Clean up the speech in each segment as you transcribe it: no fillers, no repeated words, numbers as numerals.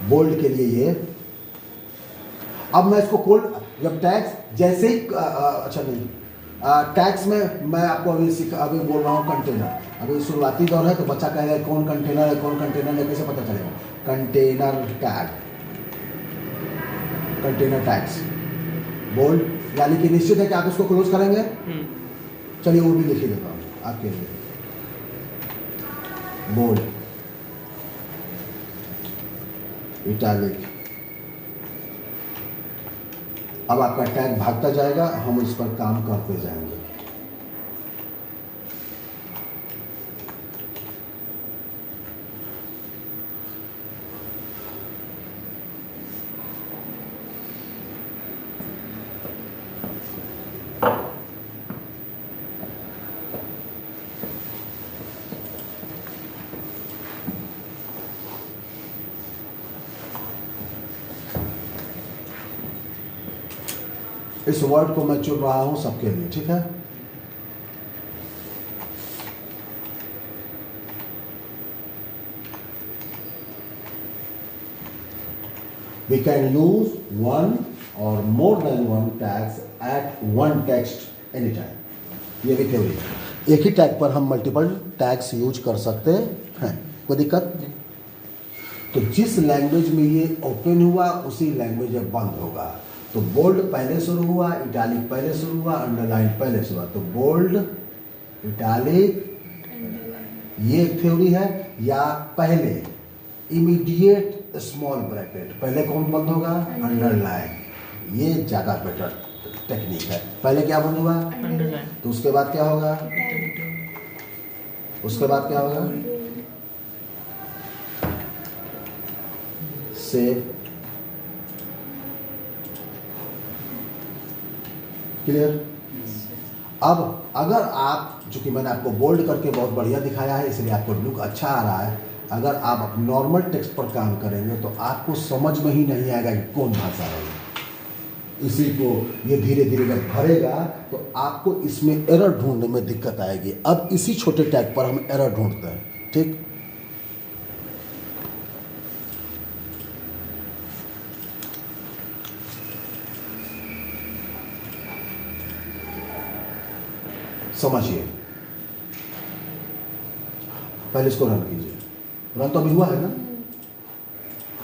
Bold के लिए ये। अब मैं इसको कोल्ड, जब टैग्स जैसे ही अच्छा नहीं, टैग्स में मैं आपको अभी बोल रहा हूँ कंटेनर। अभी शुरुआती दौर है तो बच्चा कहेगा कौन कंटेनर है, कौन कंटेनर है, कैसे पता चलेगा? Container tag, container tags bold, यानी कि निश्चित है कि आप इसको क्लोज करेंगे। चलिए वो भी लिख ही देता हूँ आपके लिए। Bold, italic. अब आपका टैग भागता जाएगा, हम उस पर काम करते जाएंगे। इस वर्ड को मैं चुन रहा हूं सबके लिए, ठीक है? We can use one or more than one tags at one text anytime. ये भी थ्योरी है। एक ही टैग पर हम मल्टीपल टैग्स यूज कर सकते हैं, कोई दिक्कत? तो जिस लैंग्वेज में ये ओपन हुआ उसी लैंग्वेज में बंद होगा। तो बोल्ड पहले शुरू हुआ, इटैलिक पहले शुरू हुआ, अंडरलाइन पहले शुरू हुआ। तो बोल्ड, इटैलिक, ये एक थ्योरी है। या पहले इमीडिएट स्मॉल ब्रैकेट, पहले कौन बंद होगा? अंडरलाइन। ये ज़्यादा बेटर टेक्निक है। पहले क्या बंद हुआ? अंडरलाइन। तो उसके बाद क्या होगा? उसके बाद क्या होगा? सेव। क्लियर? अब अगर आप, चूंकि मैंने आपको बोल्ड करके बहुत बढ़िया दिखाया है इसलिए आपको लुक अच्छा आ रहा है, अगर आप नॉर्मल टेक्स्ट पर काम करेंगे तो आपको समझ में ही नहीं आएगा कि कौन भाषा है। इसी को ये धीरे धीरे जब भरेगा तो आपको इसमें एरर ढूंढने में दिक्कत आएगी। अब इसी छोटे टैग पर हम एरर ढूंढते हैं, ठीक? समझिए। पहले इसको रन कीजिए। रन तो अभी हुआ है ना?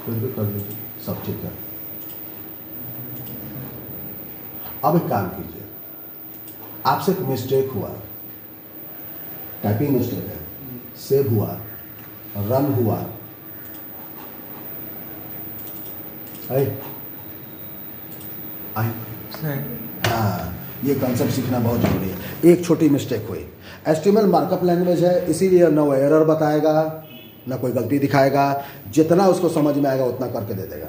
फिर भी कर लीजिए, सब ठीक है। अब एक काम कीजिए, आपसे एक मिस्टेक हुआ, टाइपिंग मिस्टेक है, सेव हुआ, रन हुआ, हाँ, ये कंसेप्ट सीखना बहुत जरूरी है। एक छोटी मिस्टेक हुई, HTML मार्कअप लैंग्वेज है, इसीलिए न वो एरर बताएगा ना कोई गलती दिखाएगा। जितना उसको समझ में आएगा उतना करके दे देगा।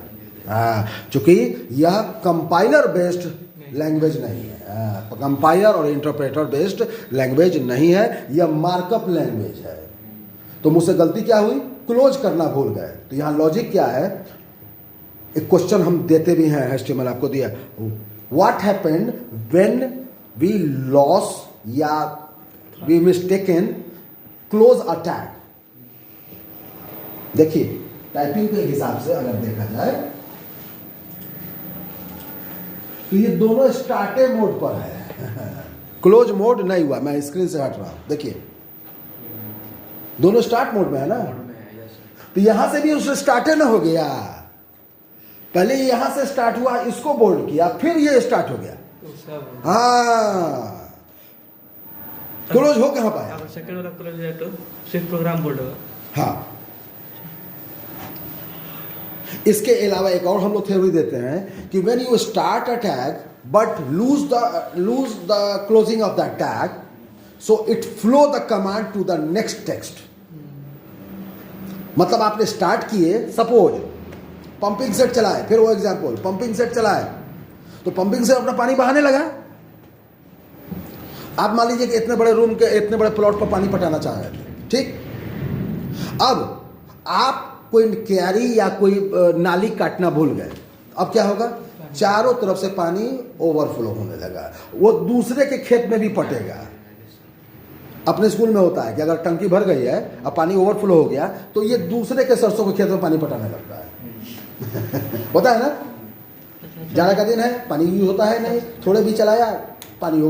हाँ, चूंकि यह कंपाइलर बेस्ड लैंग्वेज नहीं है, कंपाइलर और इंटरप्रेटर बेस्ड लैंग्वेज नहीं है, यह मार्कअप लैंग्वेज है। तो मुझसे गलती क्या हुई? क्लोज करना भूल गए। तो यहाँ लॉजिक क्या है? एक क्वेश्चन हम देते भी हैं, HTML आपको दिया, What happened when we lost या we mistaken close a tag? देखिए टाइपिंग के हिसाब से अगर देखा जाए तो ये दोनों स्टार्टे मोड पर है। क्लोज मोड नहीं हुआ, मैं स्क्रीन से हट रहा हूं। देखिए दोनों स्टार्ट मोड में है ना, तो यहां से भी उससे स्टार्टे ना हो गया। पहले यहां से स्टार्ट हुआ, इसको बोल्ड किया, फिर ये स्टार्ट हो गया। हाँ, क्लोज हो कहां पाया? सेकंड वाला क्लोज है तो सिर्फ प्रोग्राम बोल्ड होगा। हाँ, इसके अलावा एक और हम लोग थ्योरी देते हैं कि when you start a tag but lose the closing of that tag, so it flow the command to the next text. मतलब आपने स्टार्ट किए, सपोज पंपिंग सेट चलाए, फिर वो एग्जांपल पंपिंग सेट चलाए, तो पंपिंग से अपना पानी बहाने लगा। आप मान लीजिए कि इतने बड़े रूम के इतने बड़े प्लॉट पर पानी पटाना चाह रहे थे, ठीक? अब आप कोई क्यारी या कोई नाली काटना भूल गए, अब क्या होगा? चारों तरफ से पानी ओवरफ्लो होने लगा, वो दूसरे के खेत में भी पटेगा। अपने स्कूल में होता है कि अगर टंकी भर गई है अब पानी ओवरफ्लो हो गया तो ये दूसरे के सरसों के खेत में पानी पटाने लगता है। होता है ना, जाड़ा का दिन है, पानी यूज होता है नहीं, थोड़े भी चलाया, पानी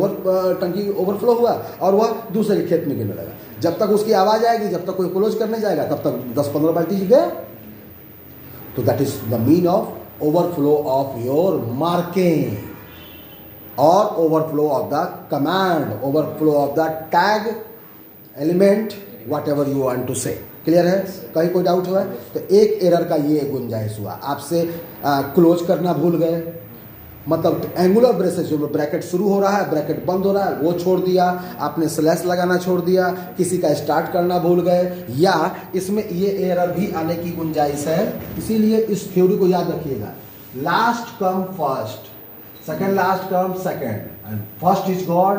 टंकी ओवरफ्लो हुआ और वह दूसरे के खेत में गिरने लगा। जब तक उसकी आवाज़ आएगी, जब तक कोई क्लोज करने जाएगा, तब तक 10-15 बाल्टी गया। तो that is the mean of overflow of your marking और overflow of the command, overflow of the tag element, whatever you want to say. Clear है? कहीं कोई डाउट हुआ है? तो एक एरर का ये गुंजाइश हुआ, आपसे क्लोज करना भूल गए, मतलब एंगुलर ब्रेसेस जो ब्रैकेट शुरू हो रहा है, ब्रैकेट बंद हो रहा है, वो छोड़ दिया आपने, स्लैश लगाना छोड़ दिया, किसी का स्टार्ट करना भूल गए, या इसमें ये एरर भी आने की गुंजाइश है। इसीलिए इस थ्योरी को याद रखिएगा, last come first, second last come second, and first is God.